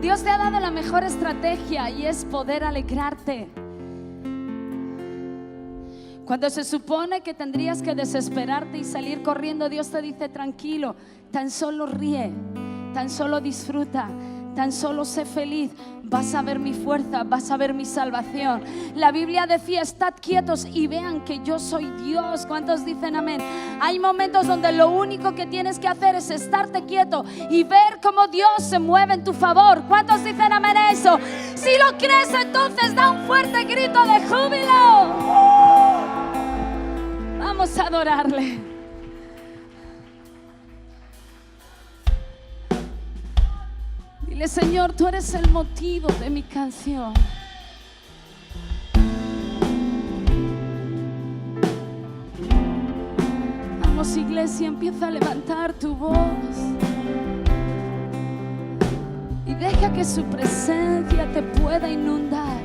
Dios te ha dado la mejor estrategia y es poder alegrarte. Cuando se supone que tendrías que desesperarte y salir corriendo, Dios te dice: tranquilo, tan solo ríe, tan solo disfruta, tan solo sé feliz. Vas a ver mi fuerza, vas a ver mi salvación. La Biblia decía: estad quietos y vean que yo soy Dios. ¿Cuántos dicen amén? Hay momentos donde lo único que tienes que hacer es estarte quieto y ver cómo Dios se mueve en tu favor. ¿Cuántos dicen amén a eso? Si lo crees, entonces da un fuerte grito de júbilo. Vamos a adorarle. Dile: Señor, tú eres el motivo de mi canción. Vamos, iglesia, empieza a levantar tu voz y deja que su presencia te pueda inundar.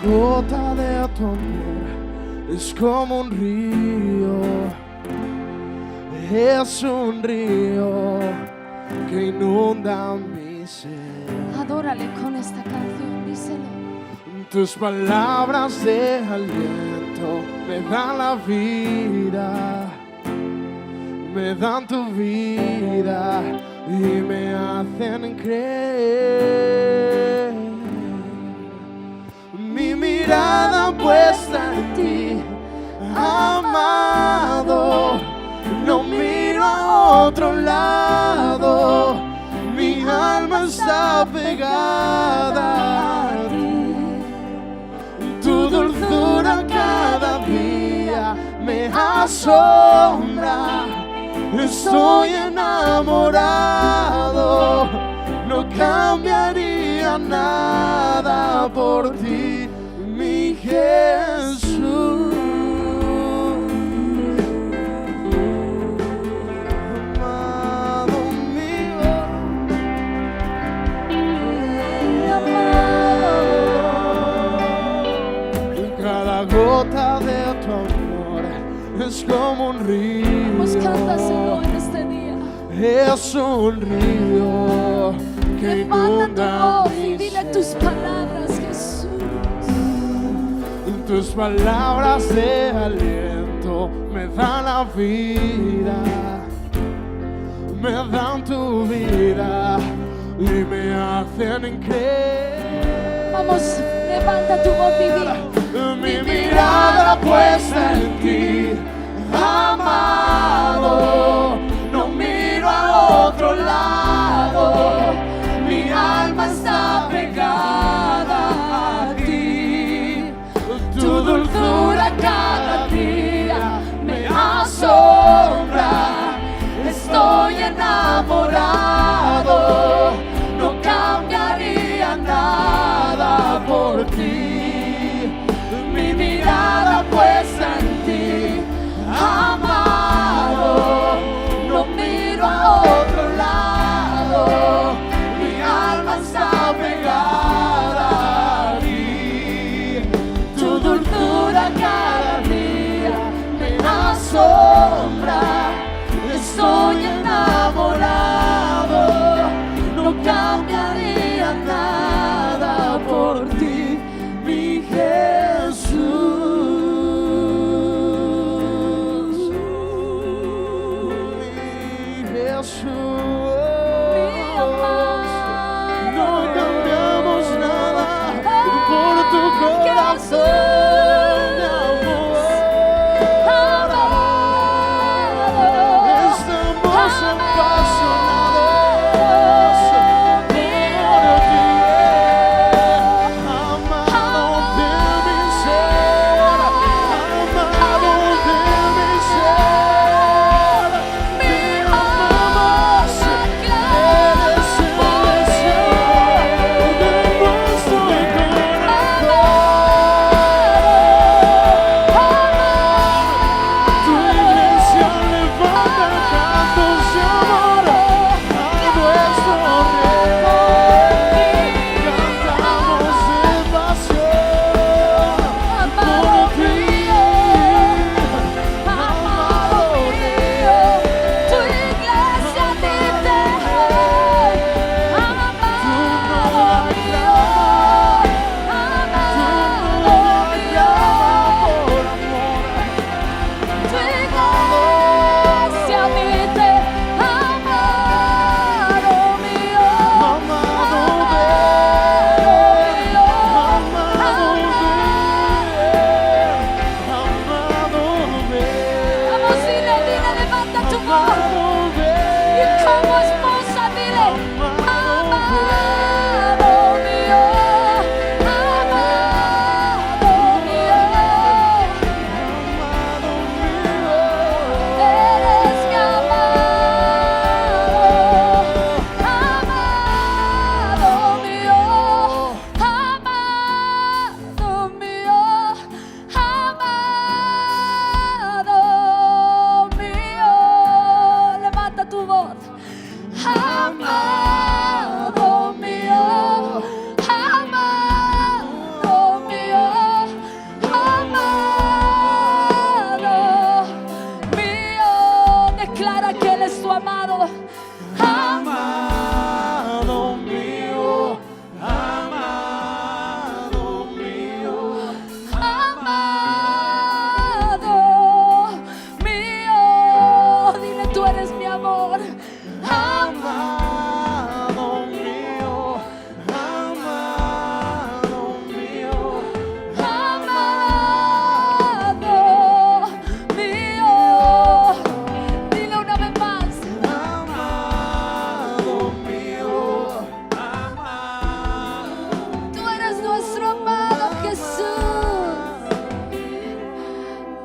Gota de tu amor es como un río, es un río que inunda mi ser. Adórale con esta canción, díselo. Tus palabras de aliento me dan la vida, me dan tu vida y me hacen creer. Mi mirada puesta en ti, amado, no miro a otro lado. Mi alma está pegada a ti. Tu dulzura cada día me asombra. Estoy enamorado, no cambiaría nada por ti, mi Jesús. Amado mío, cada gota de tu amor es como un río. Pues cántaselo en este día. Es un río que levanta tu inunda voz y mi dile ser. tus palabras, Jesús. Tus palabras de aliento me dan la vida, me dan tu vida y me hacen creer. Vamos, levanta tu voz y dile: Mi mirada puesta en ti, amado, no miro a otro lado. Mi alma está pegada a ti. Tu dulzura cada día me asombra. Estoy enamorado, no cambiaría nada por ti. Mi mirada puesta en ti, amado, no miro a otro lado. amado mío, amado mío, amado mío. Declara que Él es tu amado. Amado mío, amado mío, Amado mío, dile tú eres mi amor. amado mío, amado mío, Amado mío, dile una vez más. amado mío, Tú eres nuestro amado Jesús.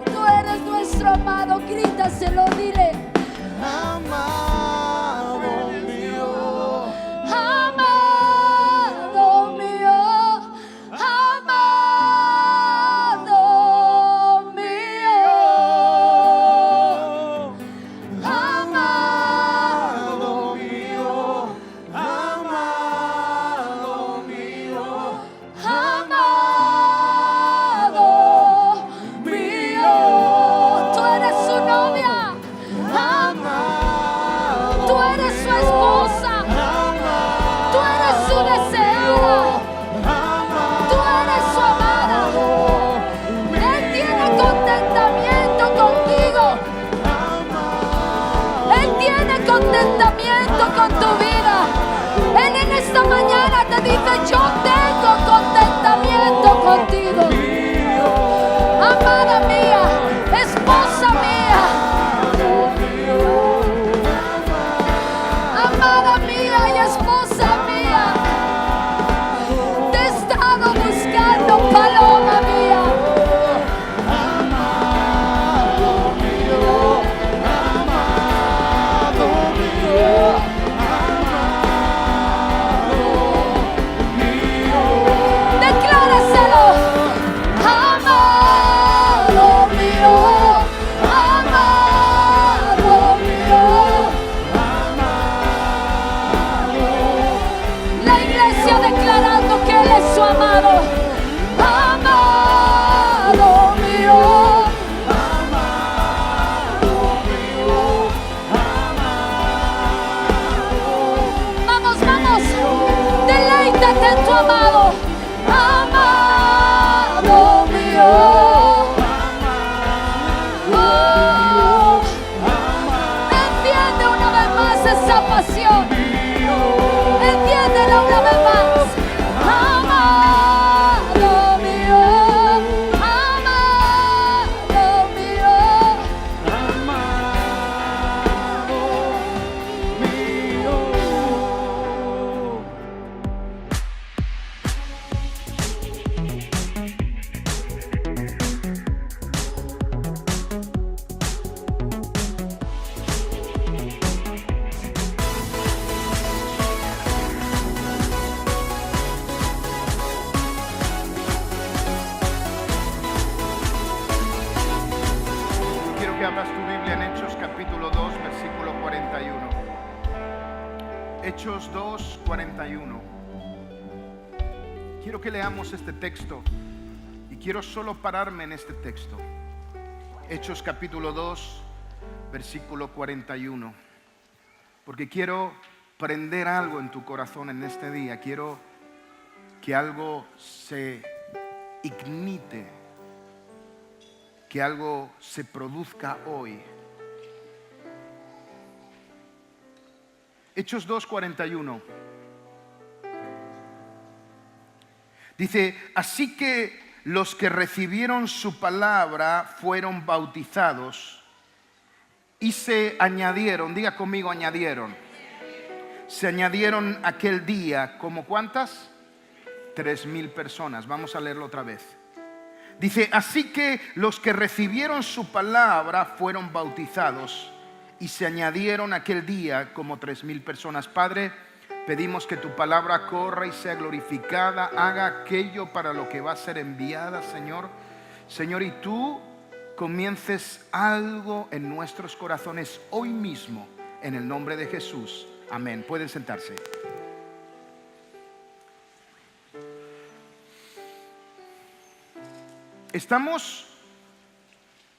Tú eres nuestro amado, grítaselo, dile. amado mío, Amado mío, amado mío, amado amado mío, amado mío, amado mío. Tú eres su novia, amado tú eres su esposa, tú eres su deseada, tú eres su amada. Él tiene contentamiento contigo, Él tiene contentamiento con tu vida. Él en esta mañana te dice: yo tengo contentamiento contigo. Amada mía, esposa mía, amada mía y esposa mía, te he estado buscando, paloma mía. Decláraselo. Amado mío, amado mío. La iglesia declarando que Él es su amado. Amado mío. Vamos, vamos. Deleítate en tu amado. Amado mío. Oh, enciende una vez más esa pasión. Entiéndela una vez más. Amado mío, amado mío. Quiero que abras tu Biblia en Hechos capítulo 2, versículo 41. Hechos 2, 41. Quiero que leamos este texto y quiero solo pararme en este texto. Hechos capítulo 2, versículo 41. Porque quiero prender algo en tu corazón en este día. Quiero que algo se ignite, que algo se produzca hoy. Hechos 2:41 dice: así que los que recibieron su palabra fueron bautizados y se añadieron, diga conmigo, añadieron. Se añadieron aquel día, ¿como cuántas? 3,000 personas. Vamos a leerlo otra vez. Dice: así que los que recibieron su palabra fueron bautizados y se añadieron aquel día como 3,000 personas. Padre, pedimos que tu palabra corra y sea glorificada, haga aquello para lo que va a ser enviada, Señor. Señor, y tú comiences algo en nuestros corazones hoy mismo, en el nombre de Jesús. Amén. Pueden sentarse. Estamos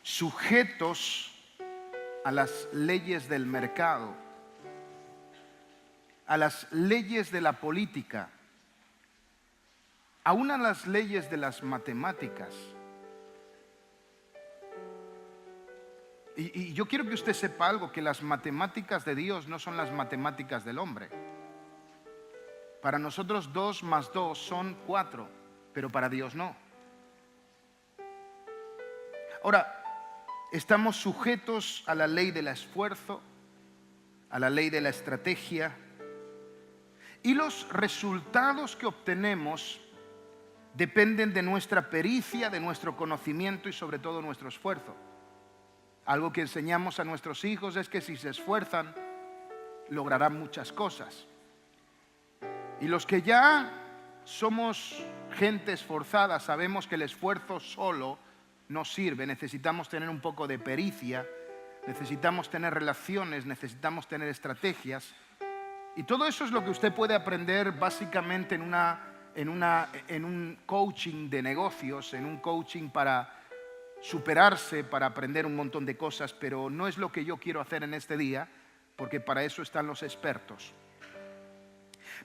sujetos a las leyes del mercado, a las leyes de la política, aún a las leyes de las matemáticas. Y yo quiero que usted sepa algo, que las matemáticas de Dios no son las matemáticas del hombre. Para nosotros 2 más 2 son 4, pero para Dios no. Ahora, estamos sujetos a la ley del esfuerzo, a la ley de la estrategia, y los resultados que obtenemos dependen de nuestra pericia, de nuestro conocimiento y sobre todo nuestro esfuerzo. Algo que enseñamos a nuestros hijos es que si se esfuerzan, lograrán muchas cosas. Y los que ya somos gente esforzada, sabemos que el esfuerzo solo no sirve. Necesitamos tener un poco de pericia, necesitamos tener relaciones, necesitamos tener estrategias. Y todo eso es lo que usted puede aprender básicamente en un coaching de negocios, en un coaching para superarse, para aprender un montón de cosas, pero no es lo que yo quiero hacer en este día, porque para eso están los expertos.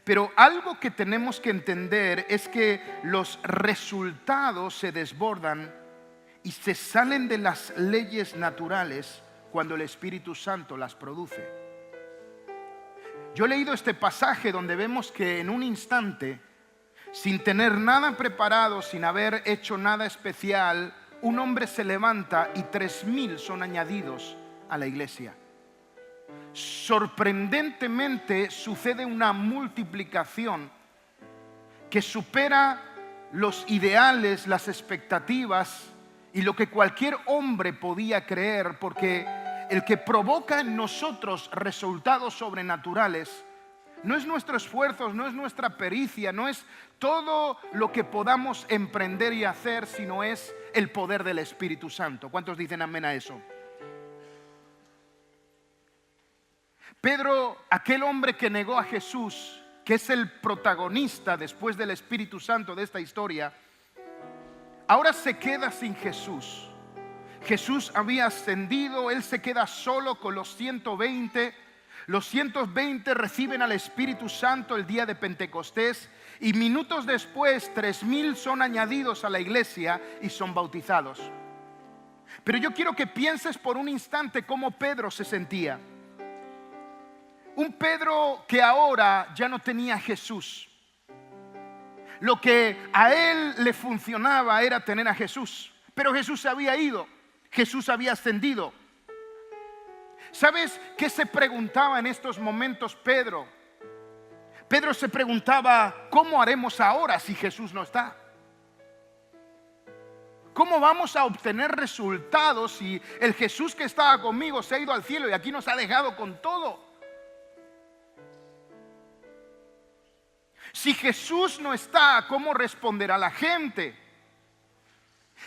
Pero algo que tenemos que entender es que los resultados se desbordan y se salen de las leyes naturales cuando el Espíritu Santo las produce. Yo he leído este pasaje donde vemos que en un instante, sin tener nada preparado, sin haber hecho nada especial, un hombre se levanta y 3,000 son añadidos a la iglesia. Sorprendentemente sucede una multiplicación que supera los ideales, las expectativas y lo que cualquier hombre podía creer, porque el que provoca en nosotros resultados sobrenaturales no es nuestro esfuerzo, no es nuestra pericia, no es todo lo que podamos emprender y hacer, sino es el poder del Espíritu Santo. ¿Cuántos dicen amén a eso? Pedro, aquel hombre que negó a Jesús, que es el protagonista después del Espíritu Santo de esta historia, ahora se queda sin Jesús. Jesús había ascendido, él se queda solo con los 120. Los 120 reciben al Espíritu Santo el día de Pentecostés y minutos después 3,000 son añadidos a la iglesia y son bautizados. Pero yo quiero que pienses por un instante cómo Pedro se sentía. Un Pedro que ahora ya no tenía a Jesús. Lo que a él le funcionaba era tener a Jesús, pero Jesús se había ido, Jesús había ascendido. ¿Sabes qué se preguntaba en estos momentos Pedro? Pedro se preguntaba, ¿cómo haremos ahora si Jesús no está? ¿Cómo vamos a obtener resultados si el Jesús que estaba conmigo se ha ido al cielo y aquí nos ha dejado con todo? Si Jesús no está, ¿cómo responderá la gente?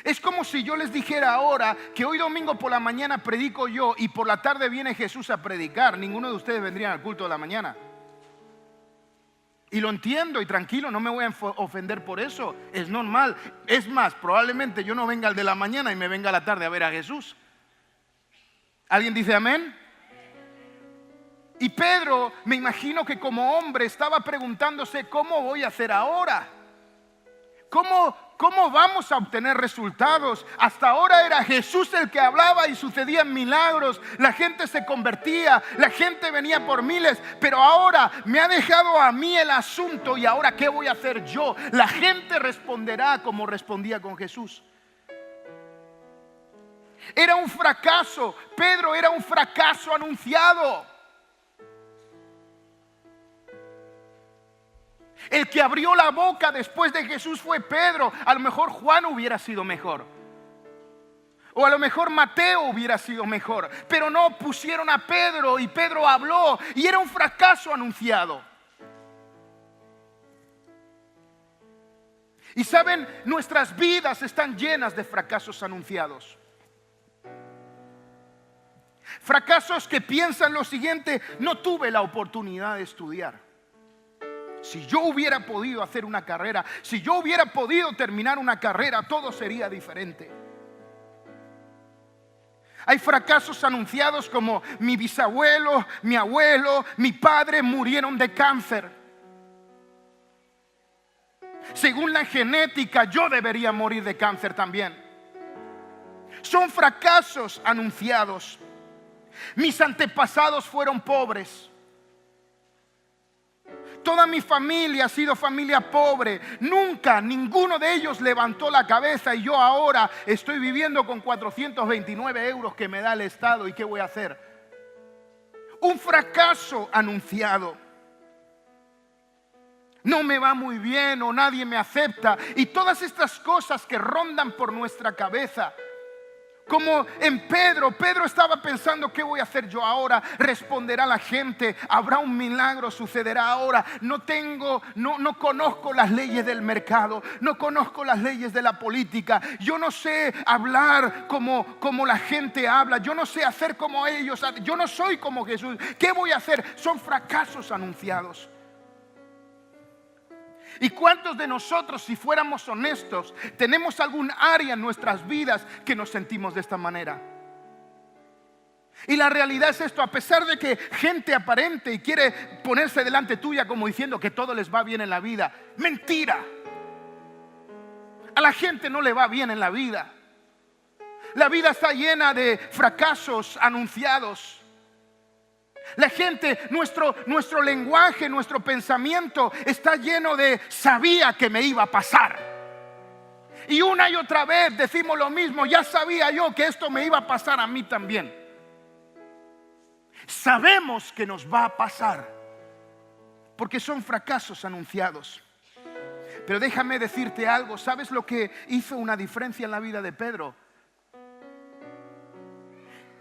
Es como si yo les dijera ahora que hoy domingo por la mañana predico yo y por la tarde viene Jesús a predicar. Ninguno de ustedes vendría al culto de la mañana. Y lo entiendo y tranquilo, no me voy a ofender por eso. Es normal. Es más, probablemente yo no venga al de la mañana y me venga a la tarde a ver a Jesús. ¿Alguien dice amén? Y Pedro, me imagino que como hombre estaba preguntándose, ¿cómo voy a hacer ahora? ¿Cómo vamos a obtener resultados? Hasta ahora era Jesús el que hablaba y sucedían milagros. La gente se convertía, la gente venía por miles. Pero ahora me ha dejado a mí el asunto y ahora ¿qué voy a hacer yo? La gente responderá como respondía con Jesús. Era un fracaso. Pedro era un fracaso anunciado. El que abrió la boca después de Jesús fue Pedro. A lo mejor Juan hubiera sido mejor. O a lo mejor Mateo hubiera sido mejor. Pero no, pusieron a Pedro y Pedro habló y era un fracaso anunciado. Y saben, nuestras vidas están llenas de fracasos anunciados. Fracasos que piensan lo siguiente: no tuve la oportunidad de estudiar. Si yo hubiera podido hacer una carrera, si yo hubiera podido terminar una carrera, todo sería diferente. Hay fracasos anunciados como: mi bisabuelo, mi abuelo, mi padre murieron de cáncer. Según la genética, yo debería morir de cáncer también. Son fracasos anunciados. Mis antepasados fueron pobres. Toda mi familia ha sido familia pobre. Nunca ninguno de ellos levantó la cabeza, y yo ahora estoy viviendo con 429 euros que me da el Estado. ¿Y qué voy a hacer? Un fracaso anunciado. No me va muy bien, o nadie me acepta, y todas estas cosas que rondan por nuestra cabeza. Como en Pedro estaba pensando: ¿qué voy a hacer yo ahora? ¿Responderá la gente? ¿Habrá un milagro? ¿Sucederá ahora? No conozco las leyes del mercado, no conozco las leyes de la política. Yo no sé hablar como la gente habla, yo no sé hacer como ellos, yo no soy como Jesús. ¿Qué voy a hacer? Son fracasos anunciados. ¿Y cuántos de nosotros, si fuéramos honestos, tenemos algún área en nuestras vidas que nos sentimos de esta manera? Y la realidad es esto: a pesar de que gente aparente y quiere ponerse delante tuya como diciendo que todo les va bien en la vida, mentira. A la gente no le va bien en la vida. La vida está llena de fracasos anunciados. La gente, nuestro lenguaje, nuestro pensamiento está lleno de: sabía que me iba a pasar. Y una y otra vez decimos lo mismo: ya sabía yo que esto me iba a pasar a mí también. Sabemos que nos va a pasar, porque son fracasos anunciados. Pero déjame decirte algo: ¿sabes lo que hizo una diferencia en la vida de Pedro?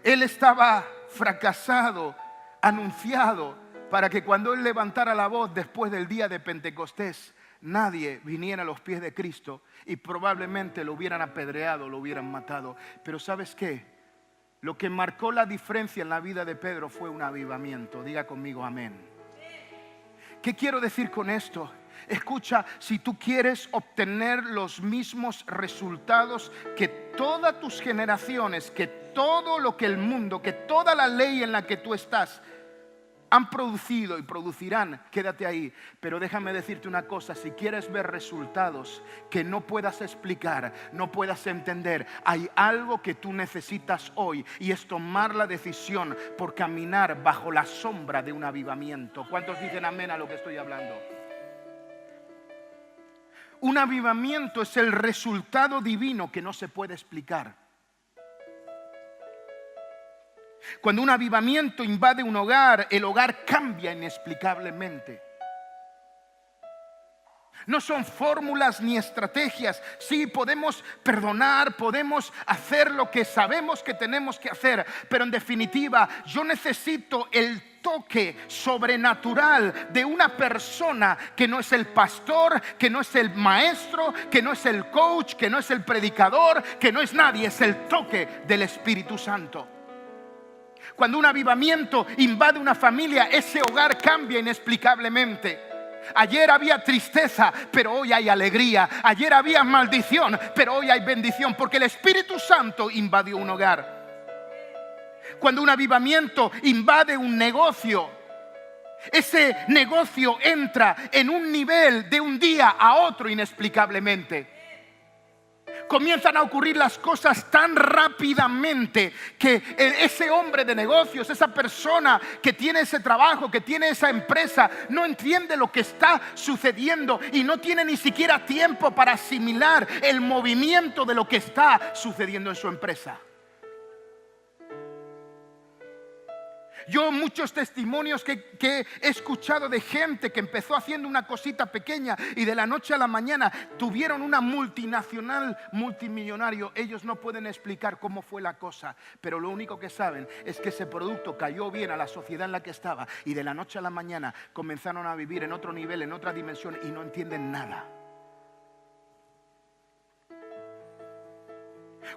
Él estaba fracasado, anunciado, para que cuando él levantara la voz después del día de Pentecostés, nadie viniera a los pies de Cristo, y probablemente lo hubieran apedreado, lo hubieran matado. Pero ¿sabes qué? Lo que marcó la diferencia en la vida de Pedro fue un avivamiento. Diga conmigo amén. ¿Qué quiero decir con esto? Escucha, si tú quieres obtener los mismos resultados que todas tus generaciones, que todo lo que el mundo, que toda la ley en la que tú estás han producido y producirán, quédate ahí. Pero déjame decirte una cosa: si quieres ver resultados que no puedas explicar, no puedas entender, hay algo que tú necesitas hoy, y es tomar la decisión por caminar bajo la sombra de un avivamiento. ¿Cuántos dicen amén a lo que estoy hablando? Un avivamiento es el resultado divino que no se puede explicar. Cuando un avivamiento invade un hogar, el hogar cambia inexplicablemente. No son fórmulas ni estrategias. Sí, podemos perdonar, podemos hacer lo que sabemos que tenemos que hacer, pero en definitiva, yo necesito el toque sobrenatural de una persona que no es el pastor, que no es el maestro, que no es el coach, que no es el predicador, que no es nadie. Es el toque del Espíritu Santo. Cuando un avivamiento invade una familia, ese hogar cambia inexplicablemente. Ayer había tristeza, pero hoy hay alegría. Ayer había maldición, pero hoy hay bendición, porque el Espíritu Santo invadió un hogar. Cuando un avivamiento invade un negocio, ese negocio entra en un nivel de un día a otro inexplicablemente. Comienzan a ocurrir las cosas tan rápidamente que ese hombre de negocios, esa persona que tiene ese trabajo, que tiene esa empresa, no entiende lo que está sucediendo y no tiene ni siquiera tiempo para asimilar el movimiento de lo que está sucediendo en su empresa. Yo muchos testimonios que he escuchado de gente que empezó haciendo una cosita pequeña y de la noche a la mañana tuvieron una multinacional, multimillonario. Ellos no pueden explicar cómo fue la cosa, pero lo único que saben es que ese producto cayó bien a la sociedad en la que estaba, y de la noche a la mañana comenzaron a vivir en otro nivel, en otra dimensión, y no entienden nada.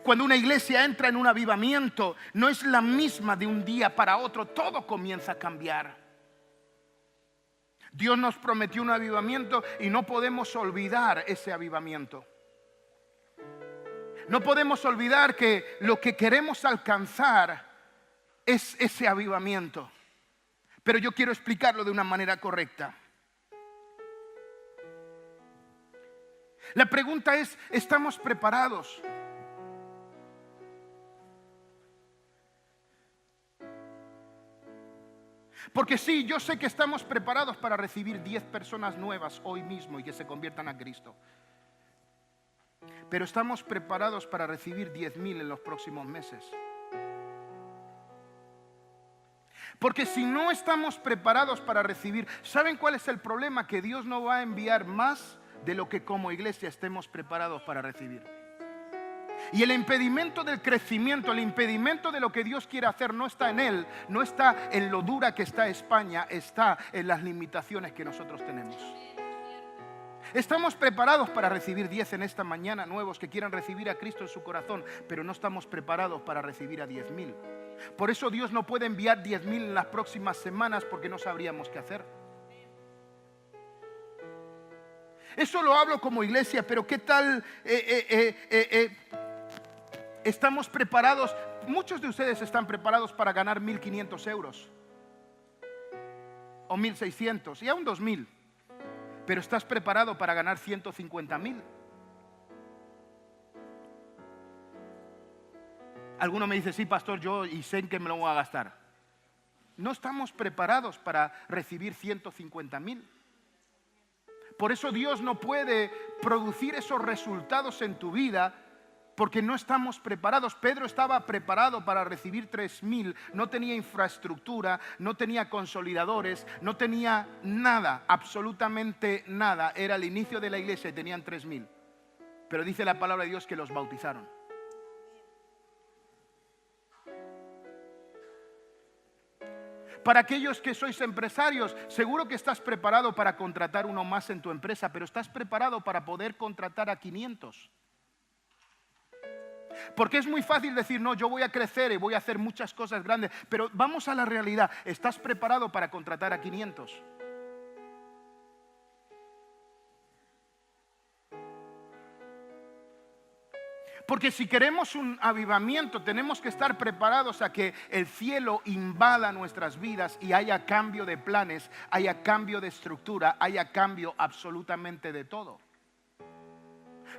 Cuando una iglesia entra en un avivamiento, no es la misma de un día para otro, todo comienza a cambiar. Dios nos prometió un avivamiento y no podemos olvidar ese avivamiento. No podemos olvidar que lo que queremos alcanzar es ese avivamiento. Pero yo quiero explicarlo de una manera correcta. La pregunta es, ¿estamos preparados? Porque sí, yo sé que estamos preparados para recibir 10 personas nuevas hoy mismo y que se conviertan a Cristo. Pero estamos preparados para recibir 10,000 en los próximos meses. Porque si no estamos preparados para recibir, ¿saben cuál es el problema? Que Dios no va a enviar más de lo que como iglesia estemos preparados para recibir. Y el impedimento del crecimiento, el impedimento de lo que Dios quiere hacer no está en Él, no está en lo dura que está España, está en las limitaciones que nosotros tenemos. Estamos preparados para recibir 10 en esta mañana nuevos que quieran recibir a Cristo en su corazón, pero no estamos preparados para recibir a 10,000. Por eso Dios no puede enviar 10,000 en las próximas semanas, porque no sabríamos qué hacer. Eso lo hablo como iglesia, pero ¿qué tal? Estamos preparados. Muchos de ustedes están preparados para ganar 1.500 euros o 1.600 y aún 2.000. Pero estás preparado para ganar 150,000. Alguno me dice, sí, pastor, yo y sé en qué me lo voy a gastar. No estamos preparados para recibir 150,000. Por eso Dios no puede producir esos resultados en tu vida, porque no estamos preparados. Pedro estaba preparado para recibir 3,000. No tenía infraestructura, no tenía consolidadores, no tenía nada, absolutamente nada. Era el inicio de la iglesia y tenían 3,000. Pero dice la palabra de Dios que los bautizaron. Para aquellos que sois empresarios, seguro que estás preparado para contratar uno más en tu empresa, pero estás preparado para poder contratar a 500. Porque es muy fácil decir, no, yo voy a crecer y voy a hacer muchas cosas grandes, pero vamos a la realidad. ¿Estás preparado para contratar a 500? Porque si queremos un avivamiento, tenemos que estar preparados a que el cielo invada nuestras vidas y haya cambio de planes, haya cambio de estructura, haya cambio absolutamente de todo.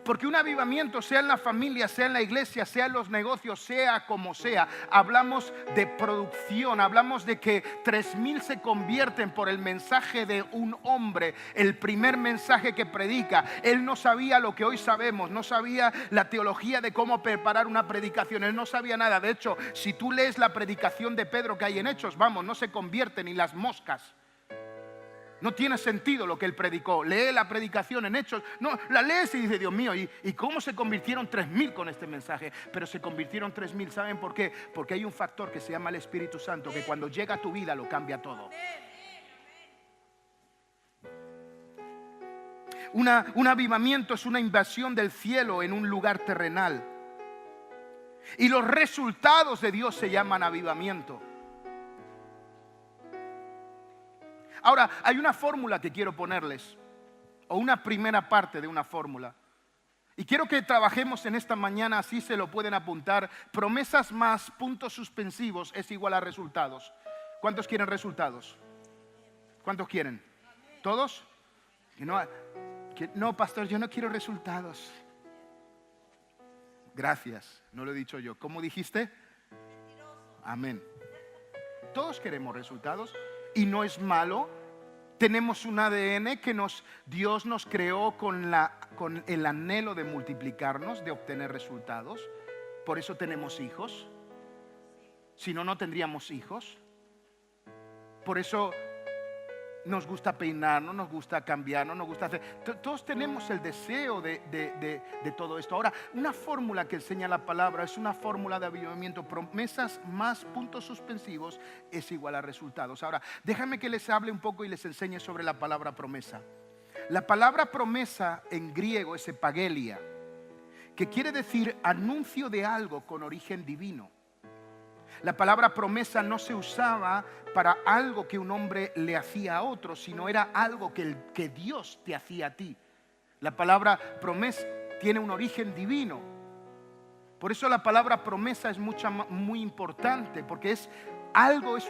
Porque un avivamiento, sea en la familia, sea en la iglesia, sea en los negocios, sea como sea, hablamos de producción, hablamos de que 3,000 se convierten por el mensaje de un hombre, el primer mensaje que predica. Él no sabía lo que hoy sabemos, no sabía la teología de cómo preparar una predicación, él no sabía nada. De hecho, si tú lees la predicación de Pedro que hay en Hechos, vamos, no se convierten ni las moscas. No tiene sentido lo que él predicó. Lee la predicación en Hechos. No, la lees y dice, Dios mío, ¿y cómo se convirtieron 3,000 con este mensaje? Pero se convirtieron 3,000. ¿Saben por qué? Porque hay un factor que se llama el Espíritu Santo, que cuando llega a tu vida lo cambia todo. Un avivamiento es una invasión del cielo en un lugar terrenal. Y los resultados de Dios se llaman avivamiento. Ahora, hay una fórmula que quiero ponerles, o una primera parte de una fórmula. Y quiero que trabajemos en esta mañana, así se lo pueden apuntar. Promesas más puntos suspensivos es igual a resultados. ¿Cuántos quieren resultados? ¿Cuántos quieren? ¿Todos? No, pastor, yo no quiero resultados. Gracias, no lo he dicho yo. ¿Cómo dijiste? Amén. Todos queremos resultados. Y no es malo. Tenemos un ADN que Dios nos creó con el anhelo de multiplicarnos, de obtener resultados. Por eso tenemos hijos. Si no, no tendríamos hijos. Por eso nos gusta peinarnos, nos gusta cambiarnos, nos gusta hacer. Todos tenemos el deseo de todo esto. Ahora, una fórmula que enseña la palabra es una fórmula de avivamiento. Promesas más puntos suspensivos es igual a resultados. Ahora, déjame que les hable un poco y les enseñe sobre la palabra promesa. La palabra promesa en griego es epagelia, que quiere decir anuncio de algo con origen divino. La palabra promesa no se usaba para algo que un hombre le hacía a otro, sino era algo que Dios te hacía a ti. La palabra promesa tiene un origen divino. Por eso la palabra promesa es muy importante, porque es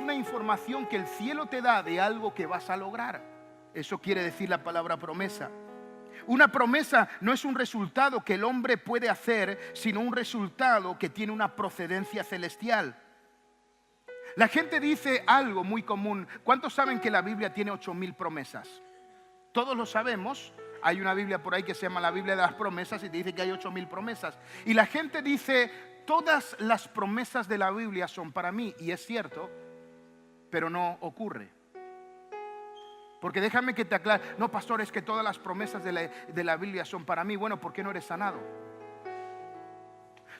una información que el cielo te da de algo que vas a lograr. Eso quiere decir la palabra promesa. Una promesa no es un resultado que el hombre puede hacer, sino un resultado que tiene una procedencia celestial. La gente dice algo muy común. ¿Cuántos saben que la Biblia tiene 8,000 promesas? Todos lo sabemos. Hay una Biblia por ahí que se llama la Biblia de las promesas y te dice que hay 8,000 promesas. Y la gente dice, todas las promesas de la Biblia son para mí. Y es cierto, pero no ocurre. Porque déjame que te aclare. No, pastor, es que todas las promesas de la Biblia son para mí. Bueno, ¿por qué no eres sanado?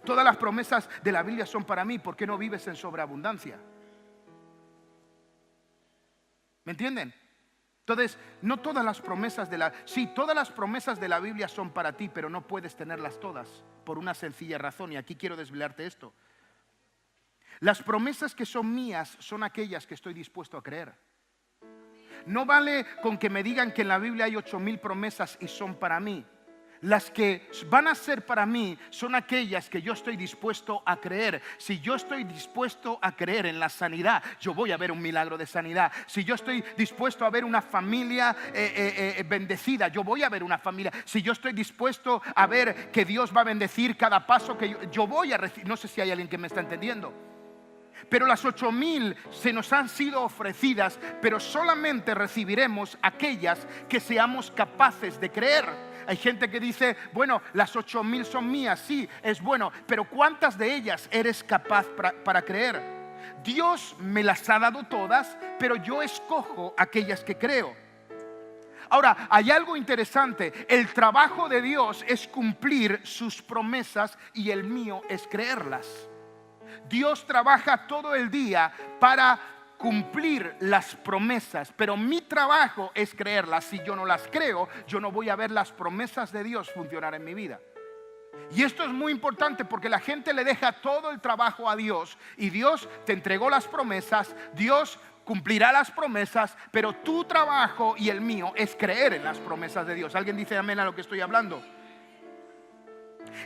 Todas las promesas de la Biblia son para mí. ¿Por qué no vives en sobreabundancia? ¿Me entienden? Entonces, no todas las promesas todas las promesas de la Biblia son para ti, pero no puedes tenerlas todas por una sencilla razón, y aquí quiero desvelarte esto. Las promesas que son mías son aquellas que estoy dispuesto a creer. No vale con que me digan que en la Biblia hay 8,000 promesas y son para mí. Las que van a ser para mí son aquellas que yo estoy dispuesto a creer. Si yo estoy dispuesto a creer en la sanidad, yo voy a ver un milagro de sanidad. Si yo estoy dispuesto a ver una familia bendecida, yo voy a ver una familia. Si yo estoy dispuesto a ver que Dios va a bendecir cada paso que yo voy a recibir. No sé si hay alguien que me está entendiendo. Pero las 8,000 se nos han sido ofrecidas, pero solamente recibiremos aquellas que seamos capaces de creer. Hay gente que dice, bueno, las 8,000 son mías, sí, es bueno, pero ¿cuántas de ellas eres capaz para creer? Dios me las ha dado todas, pero yo escojo aquellas que creo. Ahora, hay algo interesante. El trabajo de Dios es cumplir sus promesas y el mío es creerlas. Dios trabaja todo el día para cumplir las promesas, pero mi trabajo es creerlas. Si yo no las creo, yo no voy a ver las promesas de Dios funcionar en mi vida. Y esto es muy importante porque la gente le deja todo el trabajo a Dios, y Dios te entregó las promesas, Dios cumplirá las promesas, pero tu trabajo y el mío es creer en las promesas de Dios. ¿Alguien dice amén a lo que estoy hablando?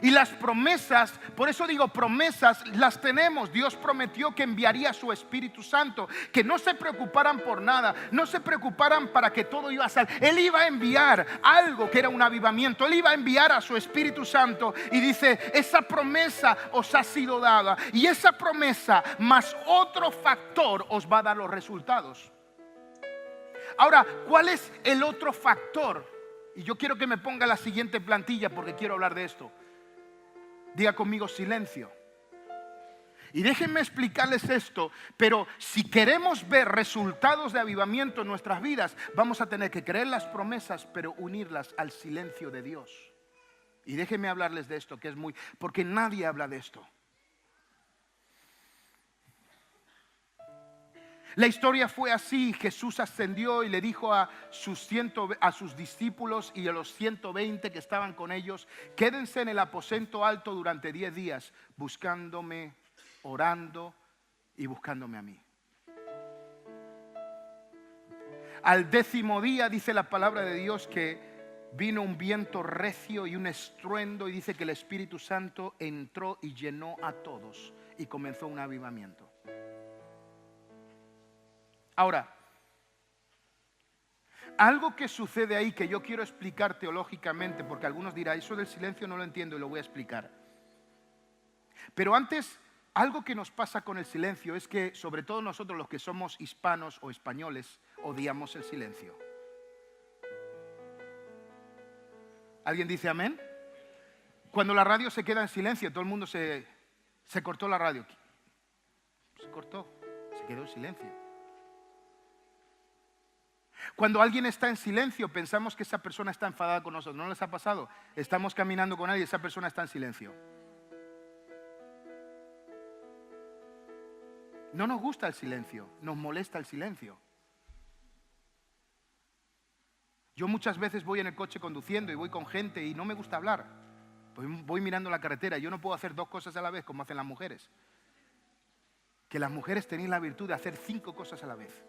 Y las promesas, por eso digo promesas, las tenemos. Dios prometió que enviaría a su Espíritu Santo, que no se preocuparan por nada, no se preocuparan para que todo iba a salir. Él iba a enviar algo que era un avivamiento. Él iba a enviar a su Espíritu Santo, y dice, esa promesa os ha sido dada, y esa promesa más otro factor os va a dar los resultados. Ahora, ¿cuál es el otro factor? Y yo quiero que me ponga la siguiente plantilla porque quiero hablar de esto. Diga conmigo silencio. Y déjenme explicarles esto, pero si queremos ver resultados de avivamiento en nuestras vidas, vamos a tener que creer las promesas, pero unirlas al silencio de Dios. Y déjenme hablarles de esto, que es porque nadie habla de esto. La historia fue así. Jesús ascendió y le dijo a sus discípulos y a los 120 que estaban con ellos, quédense en el aposento alto durante 10 días, buscándome, orando y buscándome a mí. Al 10º día dice la palabra de Dios que vino un viento recio y un estruendo, y dice que el Espíritu Santo entró y llenó a todos y comenzó un avivamiento. Ahora, algo que sucede ahí que yo quiero explicar teológicamente, porque algunos dirán, eso del silencio no lo entiendo, y lo voy a explicar. Pero antes, algo que nos pasa con el silencio es que, sobre todo nosotros los que somos hispanos o españoles, odiamos el silencio. ¿Alguien dice amén? Cuando la radio se queda en silencio, todo el mundo se cortó la radio. Se cortó, se quedó en silencio. Cuando alguien está en silencio, pensamos que esa persona está enfadada con nosotros. ¿No les ha pasado? Estamos caminando con alguien y esa persona está en silencio. No nos gusta el silencio, nos molesta el silencio. Yo muchas veces voy en el coche conduciendo y voy con gente y no me gusta hablar, voy mirando la carretera. Yo no puedo hacer 2 cosas a la vez como hacen las mujeres. Que las mujeres tenéis la virtud de hacer 5 cosas a la vez.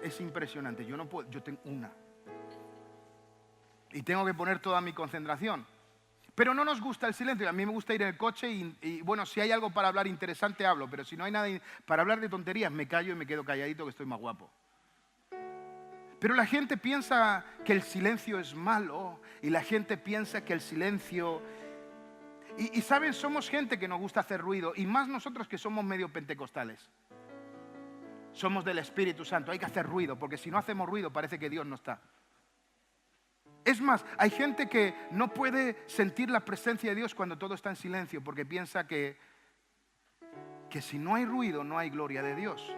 Es impresionante. Yo no puedo, yo tengo una. Y tengo que poner toda mi concentración. Pero no nos gusta el silencio. A mí me gusta ir en el coche y bueno, si hay algo para hablar interesante hablo. Pero si no hay nada para hablar de tonterías, me callo y me quedo calladito que estoy más guapo. Pero la gente piensa que el silencio es malo. Y la gente piensa que el silencio... Y saben, somos gente que nos gusta hacer ruido. Y más nosotros que somos medio pentecostales. Somos del Espíritu Santo. Hay que hacer ruido, porque si no hacemos ruido parece que Dios no está. Es más, hay gente que no puede sentir la presencia de Dios cuando todo está en silencio, porque piensa que si no hay ruido no hay gloria de Dios.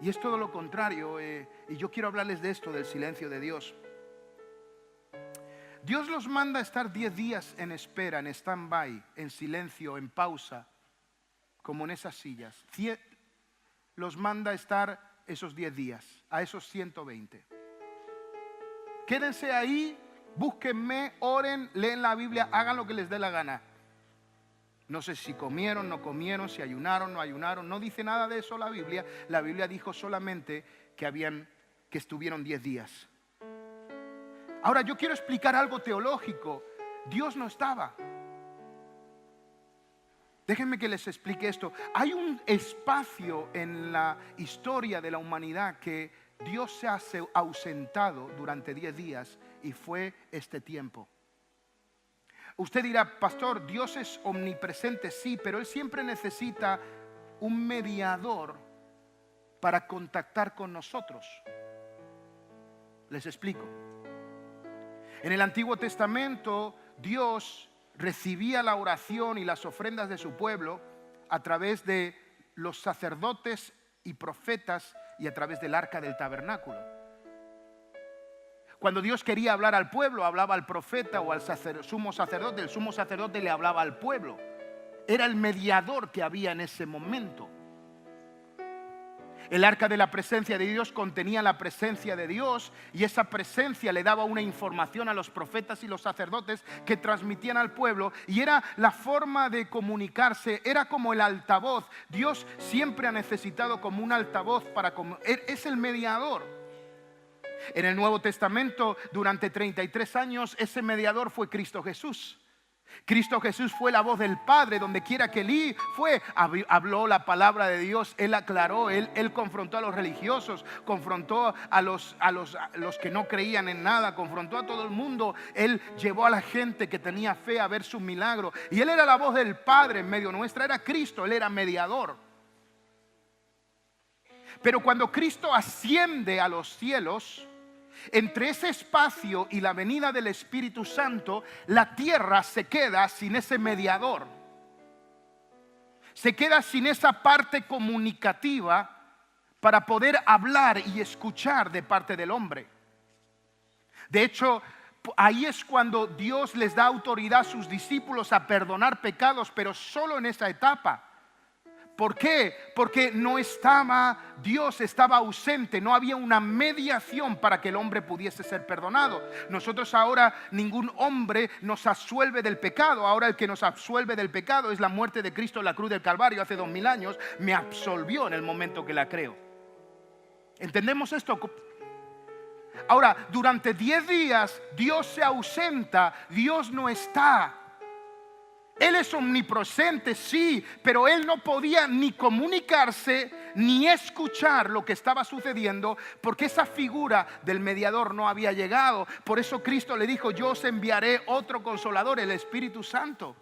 Y es todo lo contrario, y yo quiero hablarles de esto, del silencio de Dios. Dios los manda a estar 10 días en espera, en stand-by, en silencio, en pausa, como en esas sillas. Los manda a estar esos 10 días, a esos 120. Quédense ahí, búsquenme, oren, leen la Biblia, hagan lo que les dé la gana. No sé si comieron, no comieron, si ayunaron, no ayunaron. No dice nada de eso la Biblia. La Biblia dijo solamente que estuvieron 10 días. Ahora yo quiero explicar algo teológico. Dios no estaba. Déjenme que les explique esto. Hay un espacio en la historia de la humanidad que Dios se ha ausentado durante 10 días y fue este tiempo. Usted dirá, pastor, Dios es omnipresente, sí, pero Él siempre necesita un mediador para contactar con nosotros. Les explico. En el Antiguo Testamento, Dios recibía la oración y las ofrendas de su pueblo a través de los sacerdotes y profetas y a través del arca del tabernáculo. Cuando Dios quería hablar al pueblo, hablaba al profeta o al sumo sacerdote. El sumo sacerdote le hablaba al pueblo. Era el mediador que había en ese momento. El arca de la presencia de Dios contenía la presencia de Dios y esa presencia le daba una información a los profetas y los sacerdotes que transmitían al pueblo y era la forma de comunicarse, era como el altavoz. Dios siempre ha necesitado como un altavoz es el mediador. En el Nuevo Testamento, durante 33 años, ese mediador fue Cristo Jesús. Cristo Jesús fue la voz del Padre, donde quiera que Él fue, habló la palabra de Dios, Él aclaró, Él confrontó a los religiosos, confrontó a los que no creían en nada, confrontó a todo el mundo. Él llevó a la gente que tenía fe a ver su milagro. Y Él era la voz del Padre en medio nuestra, era Cristo, Él era mediador. Pero cuando Cristo asciende a los cielos, entre ese espacio y la venida del Espíritu Santo, la tierra se queda sin ese mediador. Se queda sin esa parte comunicativa para poder hablar y escuchar de parte del hombre. De hecho, ahí es cuando Dios les da autoridad a sus discípulos a perdonar pecados, pero solo en esa etapa. ¿Por qué? Porque Dios estaba ausente, no había una mediación para que el hombre pudiese ser perdonado. Nosotros ahora, ningún hombre nos absuelve del pecado. Ahora el que nos absuelve del pecado es la muerte de Cristo en la cruz del Calvario hace 2000 años. Me absolvió en el momento que la creo. ¿Entendemos esto? Ahora, durante 10 días Dios se ausenta, Dios no está. Él es omnipresente, sí, pero Él no podía ni comunicarse ni escuchar lo que estaba sucediendo porque esa figura del mediador no había llegado. Por eso Cristo le dijo, yo os enviaré otro consolador, el Espíritu Santo.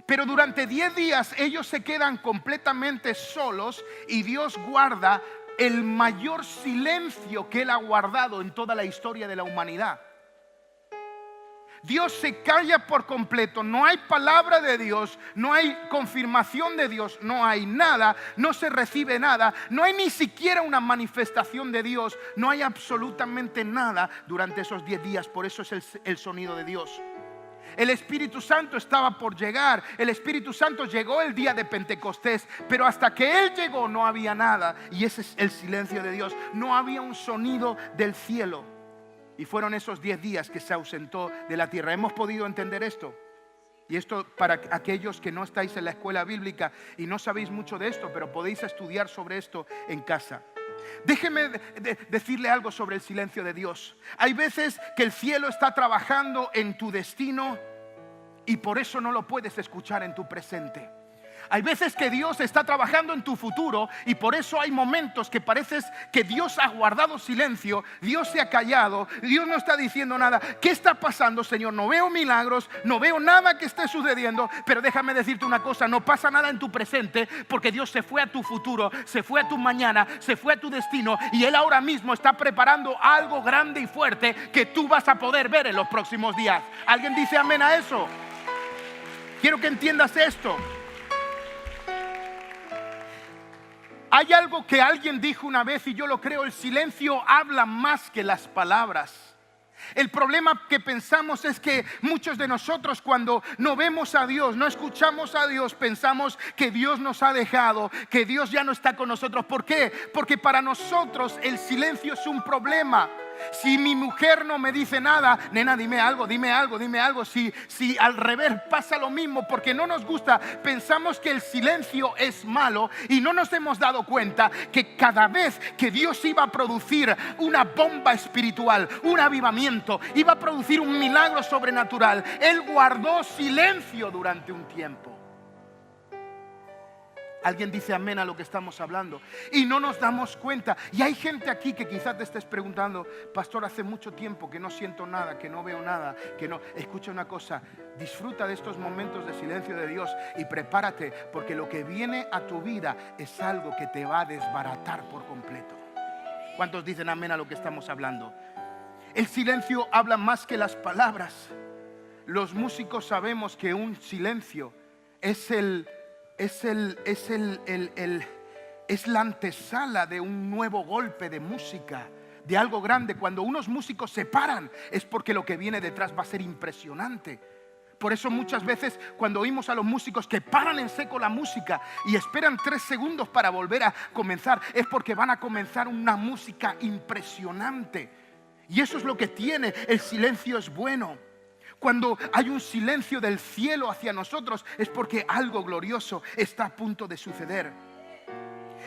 Pero durante 10 días ellos se quedan completamente solos y Dios guarda el mayor silencio que Él ha guardado en toda la historia de la humanidad. Dios se calla por completo, no hay palabra de Dios, no hay confirmación de Dios, no hay nada, no se recibe nada, no hay ni siquiera una manifestación de Dios, no hay absolutamente nada durante esos 10 días, por eso es el sonido de Dios. El Espíritu Santo estaba por llegar, el Espíritu Santo llegó el día de Pentecostés, pero hasta que Él llegó no había nada y ese es el silencio de Dios, no había un sonido del cielo. Y fueron esos 10 días que se ausentó de la tierra. ¿Hemos podido entender esto? Y esto para aquellos que no estáis en la escuela bíblica y no sabéis mucho de esto, pero podéis estudiar sobre esto en casa. Déjeme decirle algo sobre el silencio de Dios. Hay veces que el cielo está trabajando en tu destino y por eso no lo puedes escuchar en tu presente. Hay veces que Dios está trabajando en tu futuro y por eso hay momentos que pareces que Dios ha guardado silencio, Dios se ha callado, Dios no está diciendo nada. ¿Qué está pasando, Señor? No veo milagros, no veo nada que esté sucediendo, pero déjame decirte una cosa, no pasa nada en tu presente porque Dios se fue a tu futuro, se fue a tu mañana, se fue a tu destino y Él ahora mismo está preparando algo grande y fuerte que tú vas a poder ver en los próximos días. ¿Alguien dice amén a eso? Quiero que entiendas esto. Hay algo que alguien dijo una vez y yo lo creo: el silencio habla más que las palabras. El problema que pensamos es que muchos de nosotros, cuando no vemos a Dios, no escuchamos a Dios, pensamos que Dios nos ha dejado, que Dios ya no está con nosotros. ¿Por qué? Porque para nosotros el silencio es un problema. Si mi mujer no me dice nada, nena, dime algo, dime algo, dime algo. Si al revés pasa lo mismo, porque no nos gusta, pensamos que el silencio es malo y no nos hemos dado cuenta que cada vez que Dios iba a producir una bomba espiritual, un avivamiento, iba a producir un milagro sobrenatural, Él guardó silencio durante un tiempo. Alguien dice amén a lo que estamos hablando y no nos damos cuenta. Y hay gente aquí que quizás te estés preguntando: pastor, hace mucho tiempo que no siento nada, que no veo nada, que no. Escucha una cosa, disfruta de estos momentos de silencio de Dios y prepárate, porque lo que viene a tu vida es algo que te va a desbaratar por completo. ¿Cuántos dicen amén a lo que estamos hablando? El silencio habla más que las palabras. Los músicos sabemos que un silencio es la antesala de un nuevo golpe de música, de algo grande. Cuando unos músicos se paran es porque lo que viene detrás va a ser impresionante. Por eso muchas veces cuando oímos a los músicos que paran en seco la música y esperan 3 segundos para volver a comenzar, es porque van a comenzar una música impresionante. Y eso es lo que tiene, el silencio es bueno. Cuando hay un silencio del cielo hacia nosotros es porque algo glorioso está a punto de suceder.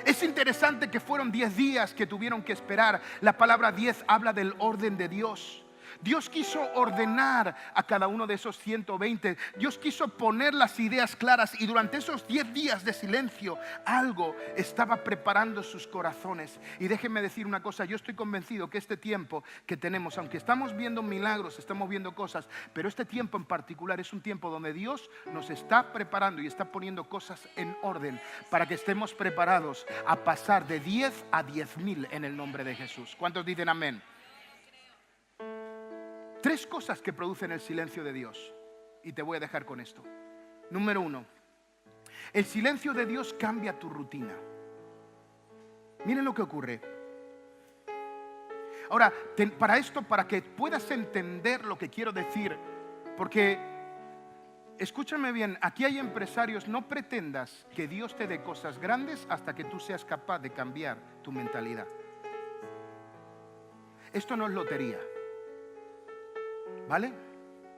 Es interesante que fueron 10 días que tuvieron que esperar. La palabra 10 habla del orden de Dios. Dios quiso ordenar a cada uno de esos 120. Dios quiso poner las ideas claras y durante esos 10 días de silencio algo estaba preparando sus corazones. Y déjenme decir una cosa, yo estoy convencido que este tiempo que tenemos, aunque estamos viendo milagros, estamos viendo cosas, pero este tiempo en particular es un tiempo donde Dios nos está preparando y está poniendo cosas en orden para que estemos preparados a pasar de 10 a 10,000 en el nombre de Jesús. ¿Cuántos dicen amén? 3 cosas que producen el silencio de Dios. Y te voy a dejar con esto. Número 1. El silencio de Dios cambia tu rutina. Miren lo que ocurre. Ahora, para que puedas entender lo que quiero decir, porque, escúchame bien, aquí hay empresarios, no pretendas que Dios te dé cosas grandes hasta que tú seas capaz de cambiar tu mentalidad. Esto no es lotería. ¿Vale?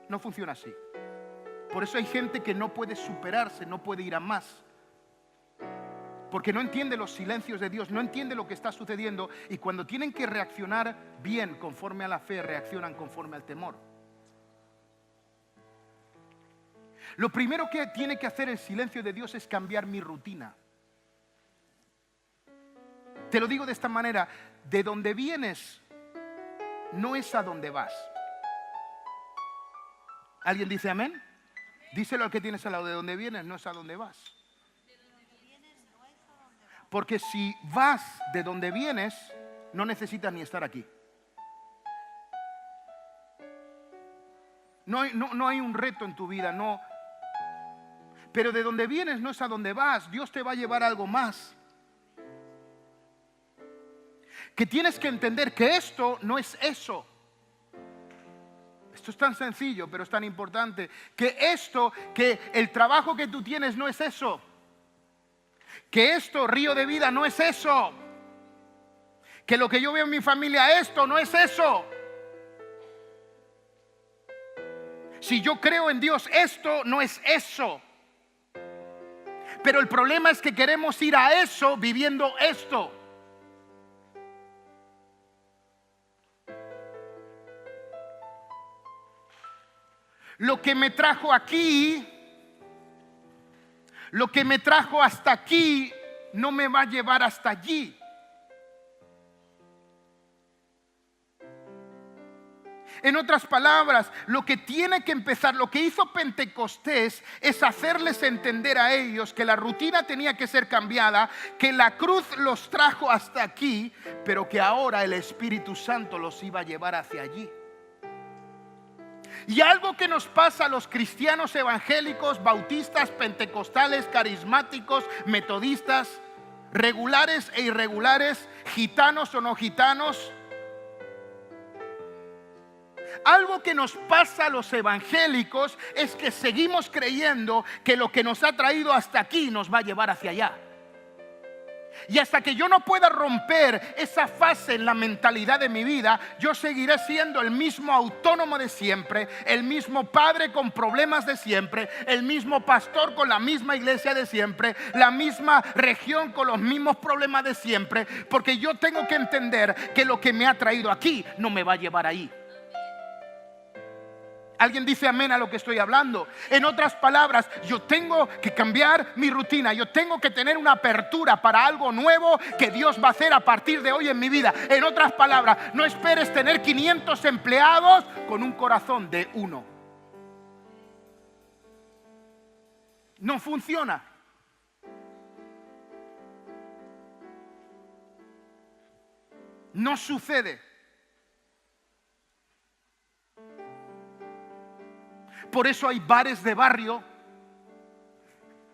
No funciona así. Por eso hay gente que no puede superarse, no puede ir a más. Porque no entiende los silencios de Dios, no entiende lo que está sucediendo. Y cuando tienen que reaccionar bien conforme a la fe, reaccionan conforme al temor. Lo primero que tiene que hacer el silencio de Dios es cambiar mi rutina. Te lo digo de esta manera: de donde vienes no es a donde vas. ¿Alguien dice amén? Díselo al que tienes al lado: de donde vienes no es a donde vas. Porque si vas de donde vienes, no necesitas ni estar aquí. No hay un reto en tu vida, no. Pero de donde vienes no es a donde vas. Dios te va a llevar a algo más. Que tienes que entender que esto no es eso. Esto es tan sencillo, pero es tan importante. Que el trabajo que tú tienes no es eso. Que esto, Río de Vida, no es eso. Que lo que yo veo en mi familia, esto no es eso. Si yo creo en Dios, esto no es eso. Pero el problema es que queremos ir a eso viviendo esto. Lo que me trajo aquí, lo que me trajo hasta aquí, no me va a llevar hasta allí. En otras palabras, lo que tiene que empezar, lo que hizo Pentecostés es hacerles entender a ellos que la rutina tenía que ser cambiada, que la cruz los trajo hasta aquí, pero que ahora el Espíritu Santo los iba a llevar hacia allí. Y algo que nos pasa a los cristianos evangélicos, bautistas, pentecostales, carismáticos, metodistas, regulares e irregulares, gitanos o no gitanos, algo que nos pasa a los evangélicos es que seguimos creyendo que lo que nos ha traído hasta aquí nos va a llevar hacia allá. Y hasta que yo no pueda romper esa fase en la mentalidad de mi vida, yo seguiré siendo el mismo autónomo de siempre, el mismo padre con problemas de siempre, el mismo pastor con la misma iglesia de siempre, la misma región con los mismos problemas de siempre, porque yo tengo que entender que lo que me ha traído aquí no me va a llevar ahí. ¿Alguien dice amén a lo que estoy hablando? En otras palabras, yo tengo que cambiar mi rutina. Yo tengo que tener una apertura para algo nuevo que Dios va a hacer a partir de hoy en mi vida. En otras palabras, no esperes tener 500 empleados con un corazón de uno. No funciona. No sucede. Por eso hay bares de barrio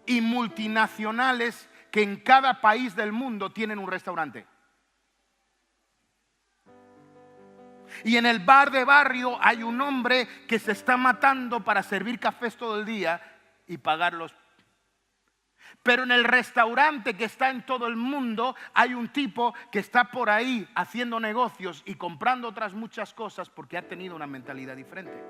y multinacionales que en cada país del mundo tienen un restaurante. Y en el bar de barrio hay un hombre que se está matando para servir cafés todo el día y pagarlos. Pero en el restaurante que está en todo el mundo hay un tipo que está por ahí haciendo negocios y comprando otras muchas cosas porque ha tenido una mentalidad diferente.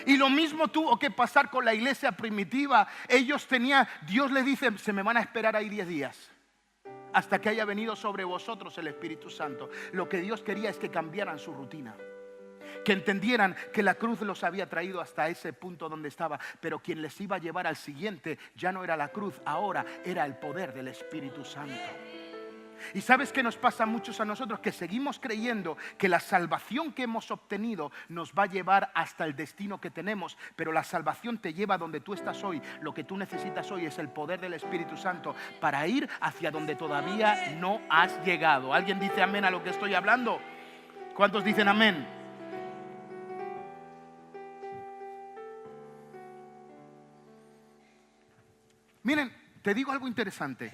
Y lo mismo tuvo que pasar con la iglesia primitiva. Dios les dice, se me van a esperar ahí 10 días hasta que haya venido sobre vosotros el Espíritu Santo. Lo que Dios quería es que cambiaran su rutina, que entendieran que la cruz los había traído hasta ese punto donde estaba, pero quien les iba a llevar al siguiente ya no era la cruz, ahora era el poder del Espíritu Santo. Y ¿sabes qué nos pasa a muchos a nosotros? Que seguimos creyendo que la salvación que hemos obtenido nos va a llevar hasta el destino que tenemos, pero la salvación te lleva donde tú estás hoy. Lo que tú necesitas hoy es el poder del Espíritu Santo para ir hacia donde todavía no has llegado. ¿Alguien dice amén a lo que estoy hablando? ¿Cuántos dicen amén? Miren, te digo algo interesante.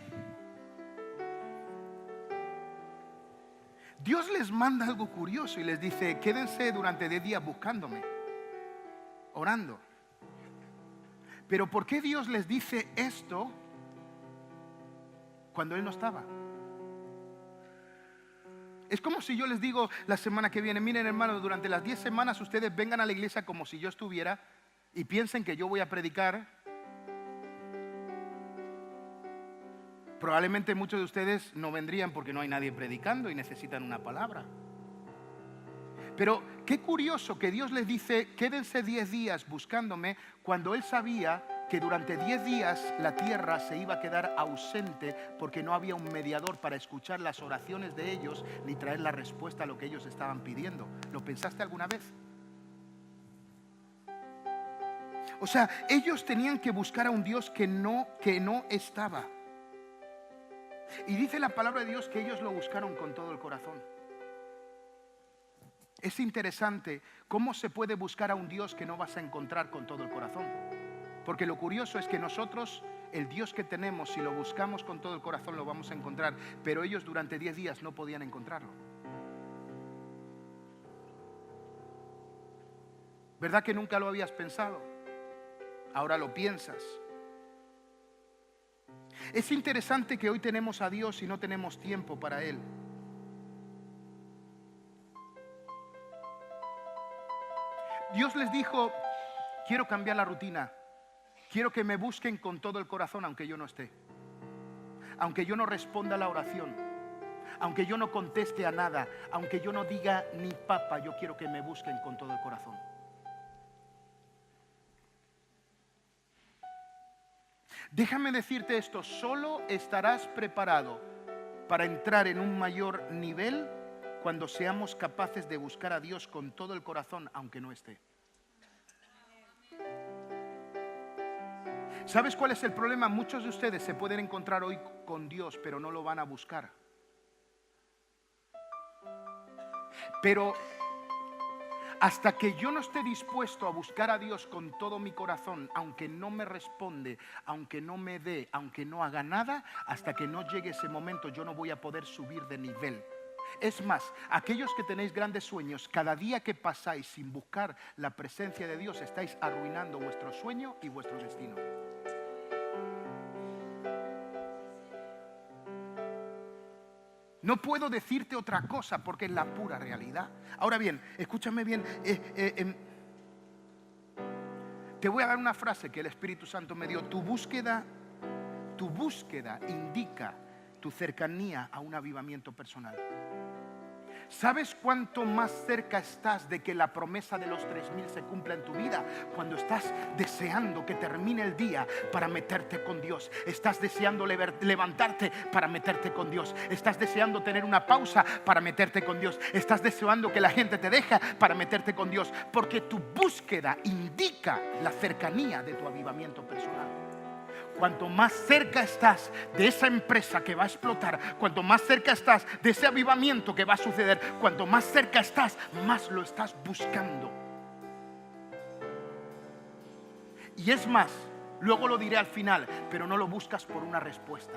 Dios les manda algo curioso y les dice, quédense durante 10 días buscándome, orando. Pero ¿por qué Dios les dice esto cuando Él no estaba? Es como si yo les digo la semana que viene, miren hermanos, durante las 10 semanas ustedes vengan a la iglesia como si yo estuviera y piensen que yo voy a predicar. Probablemente muchos de ustedes no vendrían porque no hay nadie predicando y necesitan una palabra. Pero qué curioso que Dios les dice, quédense 10 días buscándome, cuando Él sabía que durante 10 días la tierra se iba a quedar ausente porque no había un mediador para escuchar las oraciones de ellos ni traer la respuesta a lo que ellos estaban pidiendo. ¿Lo pensaste alguna vez? O sea, ellos tenían que buscar a un Dios que no estaba. Y dice la palabra de Dios que ellos lo buscaron con todo el corazón. Es interesante cómo se puede buscar a un Dios que no vas a encontrar con todo el corazón. Porque lo curioso es que nosotros, el Dios que tenemos, si lo buscamos con todo el corazón lo vamos a encontrar. Pero ellos durante 10 días no podían encontrarlo. ¿Verdad que nunca lo habías pensado? Ahora lo piensas. Es interesante que hoy tenemos a Dios y no tenemos tiempo para Él. Dios les dijo, quiero cambiar la rutina. Quiero que me busquen con todo el corazón aunque yo no esté. Aunque yo no responda a la oración. Aunque yo no conteste a nada. Aunque yo no diga ni papa, yo quiero que me busquen con todo el corazón. Déjame decirte esto, solo estarás preparado para entrar en un mayor nivel cuando seamos capaces de buscar a Dios con todo el corazón, aunque no esté. ¿Sabes cuál es el problema? Muchos de ustedes se pueden encontrar hoy con Dios, pero no lo van a buscar. Pero hasta que yo no esté dispuesto a buscar a Dios con todo mi corazón, aunque no me responde, aunque no me dé, aunque no haga nada, hasta que no llegue ese momento yo no voy a poder subir de nivel. Es más, aquellos que tenéis grandes sueños, cada día que pasáis sin buscar la presencia de Dios, estáis arruinando vuestro sueño y vuestro destino. No puedo decirte otra cosa porque es la pura realidad. Ahora bien, escúchame bien. Te voy a dar una frase que el Espíritu Santo me dio. Tu búsqueda indica tu cercanía a un avivamiento personal. ¿Sabes cuánto más cerca estás de que la promesa de los 3,000 se cumpla en tu vida? Cuando estás deseando que termine el día para meterte con Dios. Estás deseando levantarte para meterte con Dios. Estás deseando tener una pausa para meterte con Dios. Estás deseando que la gente te deje para meterte con Dios. Porque tu búsqueda indica la cercanía de tu avivamiento personal. Cuanto más cerca estás de esa empresa que va a explotar, cuanto más cerca estás de ese avivamiento que va a suceder, cuanto más cerca estás, más lo estás buscando. Y es más, luego lo diré al final, pero no lo buscas por una respuesta.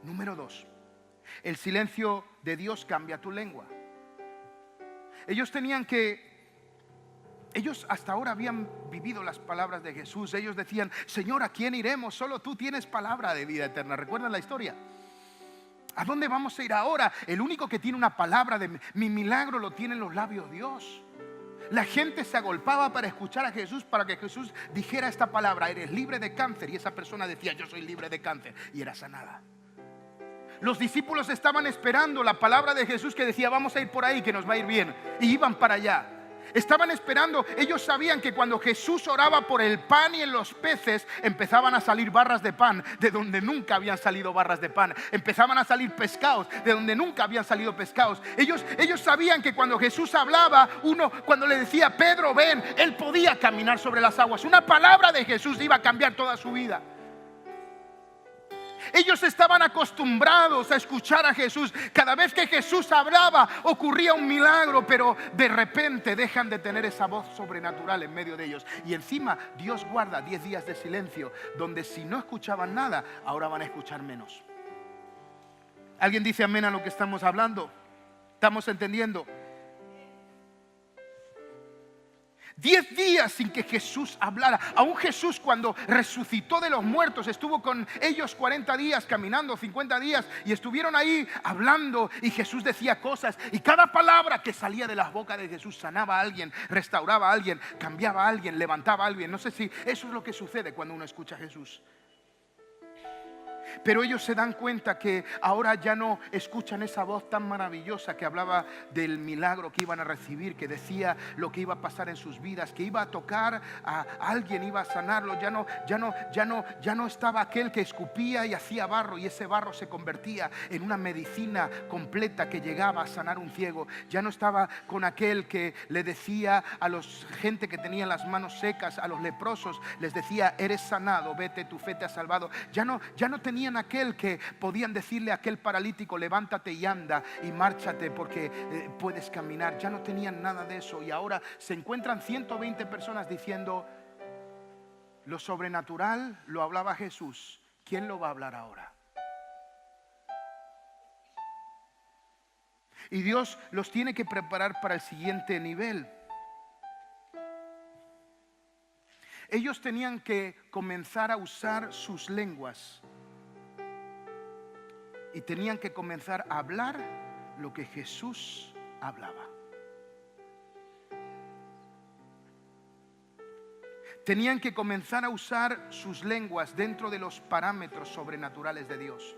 Número 2, el silencio de Dios cambia tu lengua. Ellos hasta ahora habían vivido las palabras de Jesús. Ellos decían, Señor, ¿a quién iremos? Solo tú tienes palabra de vida eterna. ¿Recuerdan la historia? ¿A dónde vamos a ir ahora? El único que tiene una palabra de mi milagro lo tiene en los labios Dios. La gente se agolpaba para escuchar a Jesús, para que Jesús dijera esta palabra, eres libre de cáncer. Y esa persona decía, yo soy libre de cáncer. Y era sanada. Los discípulos estaban esperando la palabra de Jesús que decía, vamos a ir por ahí, que nos va a ir bien. Y iban para allá. Estaban esperando, ellos sabían que cuando Jesús oraba por el pan y en los peces, empezaban a salir barras de pan de donde nunca habían salido barras de pan. Empezaban a salir pescados de donde nunca habían salido pescados. Ellos sabían que cuando Jesús hablaba, cuando le decía, Pedro, ven, él podía caminar sobre las aguas. Una palabra de Jesús iba a cambiar toda su vida. Ellos estaban acostumbrados a escuchar a Jesús. Cada vez que Jesús hablaba ocurría un milagro, pero de repente dejan de tener esa voz sobrenatural en medio de ellos. Y encima Dios guarda 10 días de silencio, donde si no escuchaban nada, ahora van a escuchar menos. ¿Alguien dice amén a lo que estamos hablando? ¿Estamos entendiendo? 10 días sin que Jesús hablara. Aún Jesús, cuando resucitó de los muertos, estuvo con ellos 40 días caminando, 50 días, y estuvieron ahí hablando, y Jesús decía cosas, y cada palabra que salía de las bocas de Jesús sanaba a alguien, restauraba a alguien, cambiaba a alguien, levantaba a alguien. No sé si eso es lo que sucede cuando uno escucha a Jesús. Pero ellos se dan cuenta que ahora ya no escuchan esa voz tan maravillosa que hablaba del milagro que iban a recibir, que decía lo que iba a pasar en sus vidas, que iba a tocar a alguien, iba a sanarlo. Ya no estaba aquel que escupía y hacía barro, y ese barro se convertía en una medicina completa que llegaba a sanar un ciego. Ya no estaba con aquel que le decía a la gente que tenía las manos secas, a los leprosos, les decía, eres sanado, vete, tu fe te ha salvado. Ya no tenían aquel que podían decirle a aquel paralítico, levántate y anda y márchate porque puedes caminar. Ya no tenían nada de eso, y ahora se encuentran 120 personas diciendo, lo sobrenatural lo hablaba Jesús, ¿quién lo va a hablar ahora? Y Dios los tiene que preparar para el siguiente nivel. Ellos tenían que comenzar a usar sus lenguas y tenían que comenzar a hablar lo que Jesús hablaba. Tenían que comenzar a usar sus lenguas dentro de los parámetros sobrenaturales de Dios.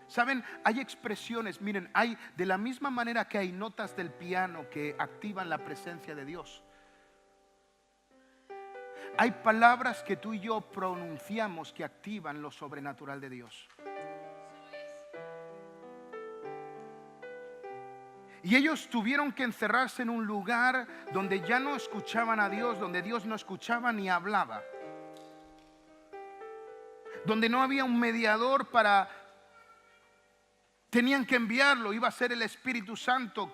Saben, hay expresiones, miren, hay de la misma manera que hay notas del piano que activan la presencia de Dios. Hay palabras que tú y yo pronunciamos que activan lo sobrenatural de Dios. Y ellos tuvieron que encerrarse en un lugar donde ya no escuchaban a Dios, donde Dios no escuchaba ni hablaba, donde no había un mediador para... Tenían que enviarlo, iba a ser el Espíritu Santo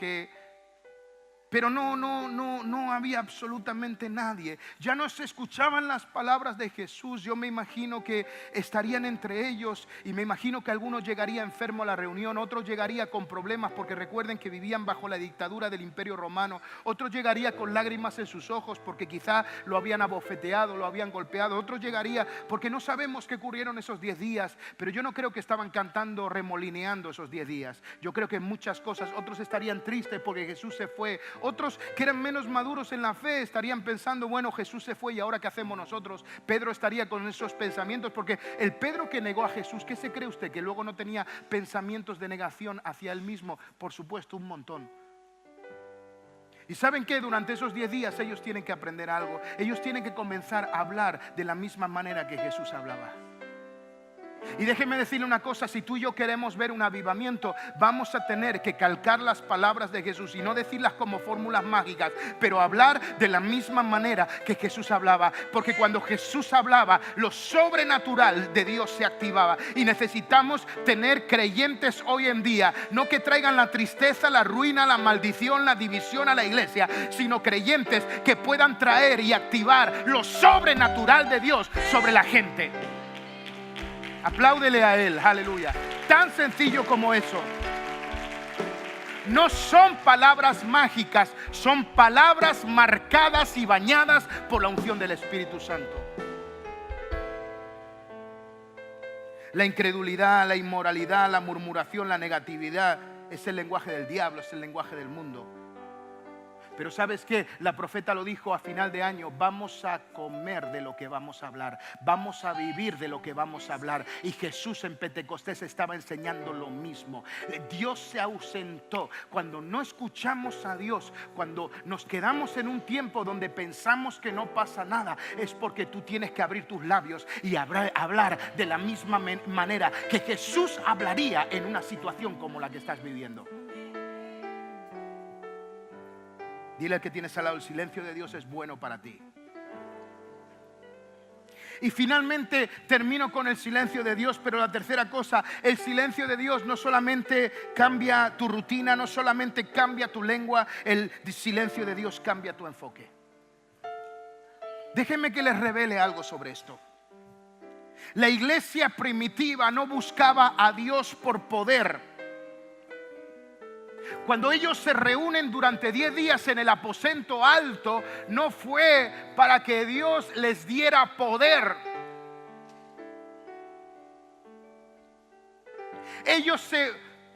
pero no había absolutamente nadie. Ya no se escuchaban las palabras de Jesús. Yo me imagino que estarían entre ellos y me imagino que algunos llegaría enfermo a la reunión, otros llegaría con problemas porque recuerden que vivían bajo la dictadura del Imperio Romano, otros llegaría con lágrimas en sus ojos porque quizá lo habían abofeteado, lo habían golpeado, otros llegaría porque no sabemos qué ocurrieron esos 10 días, pero yo no creo que estaban cantando, remolineando esos 10 días. Yo creo que muchas cosas, otros estarían tristes porque Jesús se fue. Otros que eran menos maduros en la fe estarían pensando, bueno, Jesús se fue y ahora ¿qué hacemos nosotros? Pedro estaría con esos pensamientos, porque el Pedro que negó a Jesús, ¿qué se cree usted? Que luego no tenía pensamientos de negación hacia él mismo. Por supuesto, un montón. Y ¿saben qué? Durante esos 10 días ellos tienen que aprender algo. Ellos tienen que comenzar a hablar de la misma manera que Jesús hablaba. Y déjeme decirle una cosa, si tú y yo queremos ver un avivamiento, vamos a tener que calcar las palabras de Jesús y no decirlas como fórmulas mágicas, pero hablar de la misma manera que Jesús hablaba, porque cuando Jesús hablaba, lo sobrenatural de Dios se activaba. Y necesitamos tener creyentes hoy en día, no que traigan la tristeza, la ruina, la maldición, la división a la iglesia, sino creyentes que puedan traer y activar lo sobrenatural de Dios sobre la gente. Apláudele a Él, aleluya. Tan sencillo como eso. No son palabras mágicas, son palabras marcadas y bañadas por la unción del Espíritu Santo. La incredulidad, la inmoralidad, la murmuración, la negatividad es el lenguaje del diablo, es el lenguaje del mundo. Pero ¿sabes qué? La profeta lo dijo a final de año: vamos a comer de lo que vamos a hablar, vamos a vivir de lo que vamos a hablar. Y Jesús en Pentecostés estaba enseñando lo mismo. Dios se ausentó. Cuando no escuchamos a Dios, cuando nos quedamos en un tiempo donde pensamos que no pasa nada, es porque tú tienes que abrir tus labios y hablar de la misma manera que Jesús hablaría en una situación como la que estás viviendo. Dile al que tienes al lado: el silencio de Dios es bueno para ti. Y finalmente termino con el silencio de Dios, pero la tercera cosa, el silencio de Dios no solamente cambia tu rutina, no solamente cambia tu lengua, el silencio de Dios cambia tu enfoque. Déjenme que les revele algo sobre esto. La iglesia primitiva no buscaba a Dios por poder. Cuando ellos se reúnen durante 10 días en el aposento alto, no fue para que Dios les diera poder. Ellos se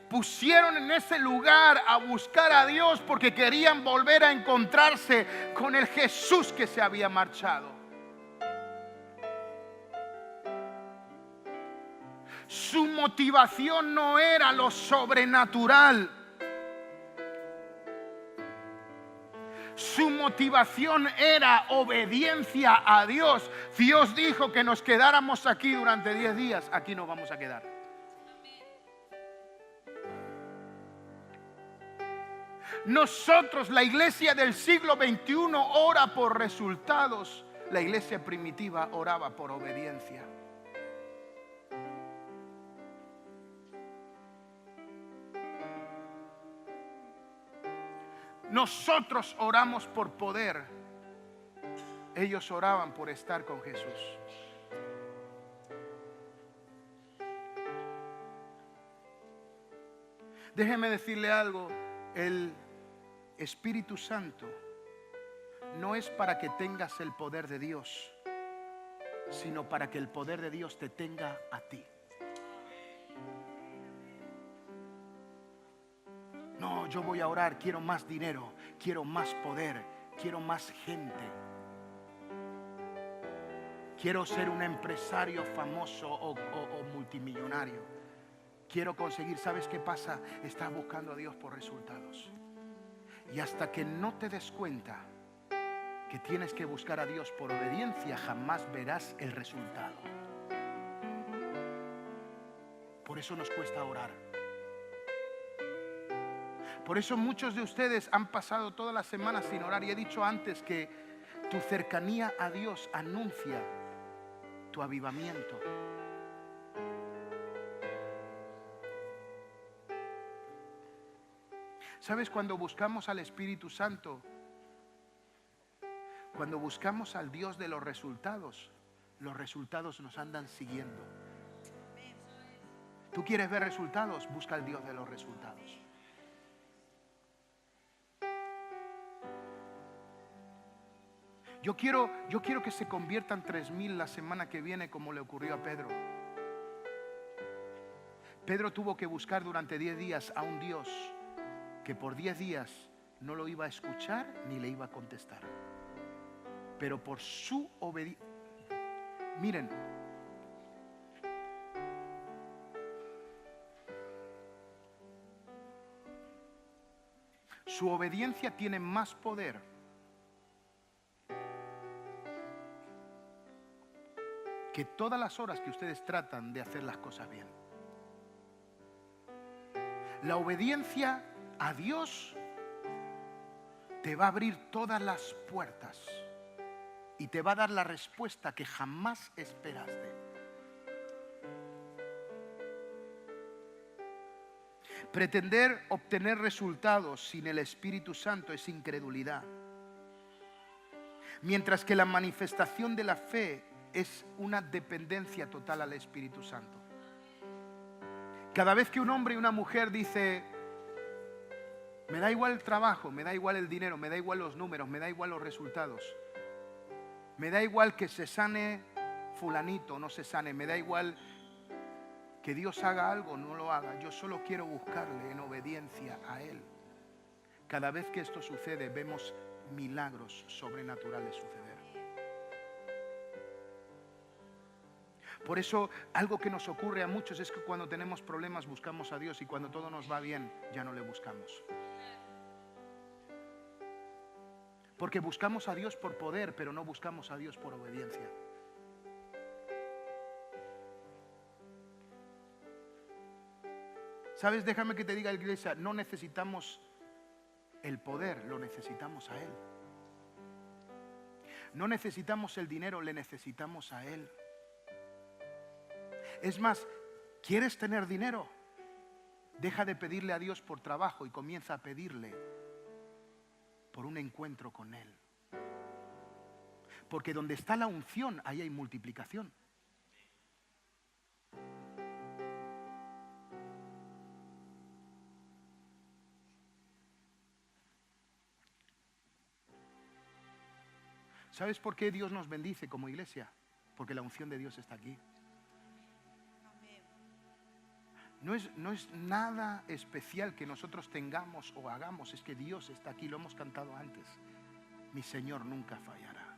pusieron en ese lugar a buscar a Dios porque querían volver a encontrarse con el Jesús que se había marchado. Su motivación no era lo sobrenatural. Su motivación era obediencia a Dios. Dios dijo que nos quedáramos aquí durante 10 días. Aquí nos vamos a quedar. Nosotros, la iglesia del siglo XXI, ora por resultados. La iglesia primitiva oraba por obediencia. Nosotros oramos por poder. Ellos oraban por estar con Jesús. Déjeme decirle algo. El Espíritu Santo no es para que tengas el poder de Dios, sino para que el poder de Dios te tenga a ti. yo voy a orar, quiero más dinero, quiero más poder, quiero más gente. Quiero ser un empresario famoso o multimillonario. Quiero conseguir, ¿sabes qué pasa? Estás buscando a Dios por resultados. Y hasta que no te des cuenta que tienes que buscar a Dios por obediencia, jamás verás el resultado. Por eso nos cuesta orar. Por eso muchos de ustedes han pasado toda la semana sin orar. Y he dicho antes que tu cercanía a Dios anuncia tu avivamiento. ¿Sabes? Cuando buscamos al Espíritu Santo, cuando buscamos al Dios de los resultados nos andan siguiendo. ¿Tú quieres ver resultados? Busca al Dios de los resultados. Yo quiero que se conviertan 3,000 la semana que viene, como le ocurrió a Pedro. Pedro tuvo que buscar durante 10 días a un Dios que por 10 días no lo iba a escuchar ni le iba a contestar. Pero por su obediencia, miren, su obediencia tiene más poder que todas las horas que ustedes tratan de hacer las cosas bien. La obediencia a Dios te va a abrir todas las puertas y te va a dar la respuesta que jamás esperaste. Pretender obtener resultados sin el Espíritu Santo es incredulidad. Mientras que la manifestación de la fe es una dependencia total al Espíritu Santo. Cada vez que un hombre y una mujer dice, me da igual el trabajo, me da igual el dinero, me da igual los números, me da igual los resultados, me da igual que se sane fulanito o no se sane, me da igual que Dios haga algo o no lo haga, yo solo quiero buscarle en obediencia a Él. Cada vez que esto sucede, vemos milagros sobrenaturales suceder. Por eso, algo que nos ocurre a muchos es que cuando tenemos problemas buscamos a Dios y cuando todo nos va bien, ya no le buscamos. Porque buscamos a Dios por poder, pero no buscamos a Dios por obediencia. ¿Sabes? Déjame que te diga, iglesia, no necesitamos el poder, lo necesitamos a Él. No necesitamos el dinero, le necesitamos a Él. Es más, ¿quieres tener dinero? Deja de pedirle a Dios por trabajo y comienza a pedirle por un encuentro con Él. Porque donde está la unción, ahí hay multiplicación. ¿Sabes por qué Dios nos bendice como iglesia? Porque la unción de Dios está aquí. No es nada especial que nosotros tengamos o hagamos, es que Dios está aquí, lo hemos cantado antes. Mi Señor nunca fallará.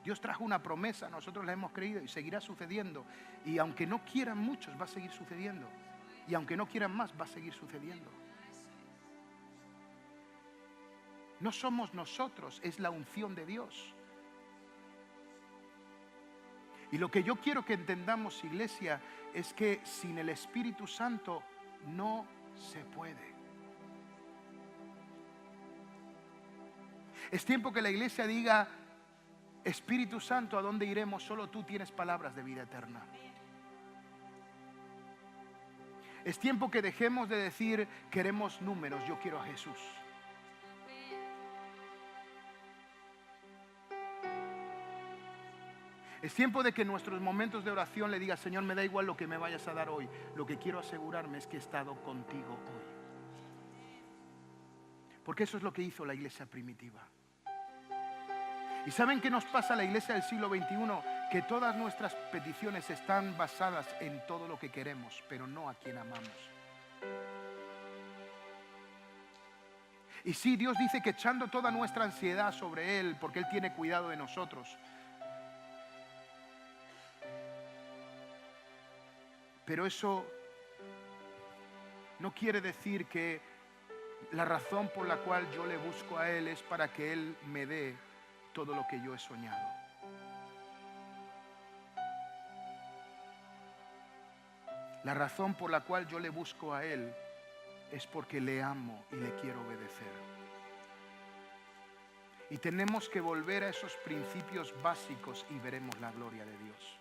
Dios trajo una promesa, nosotros la hemos creído y seguirá sucediendo. Y aunque no quieran muchos, va a seguir sucediendo. Y aunque no quieran más, va a seguir sucediendo. No somos nosotros, es la unción de Dios. Y lo que yo quiero que entendamos, iglesia, es que sin el Espíritu Santo no se puede. Es tiempo que la iglesia diga, Espíritu Santo, ¿a dónde iremos? Solo tú tienes palabras de vida eterna. Es tiempo que dejemos de decir, queremos números, yo quiero a Jesús. Es tiempo de que en nuestros momentos de oración le diga, Señor, me da igual lo que me vayas a dar hoy. Lo que quiero asegurarme es que he estado contigo hoy. Porque eso es lo que hizo la iglesia primitiva. ¿Y saben qué nos pasa a la iglesia del siglo XXI? Que todas nuestras peticiones están basadas en todo lo que queremos, pero no a quien amamos. Y sí, Dios dice que echando toda nuestra ansiedad sobre Él, porque Él tiene cuidado de nosotros. Pero eso no quiere decir que la razón por la cual yo le busco a Él es para que Él me dé todo lo que yo he soñado. La razón por la cual yo le busco a Él es porque le amo y le quiero obedecer. Y tenemos que volver a esos principios básicos y veremos la gloria de Dios.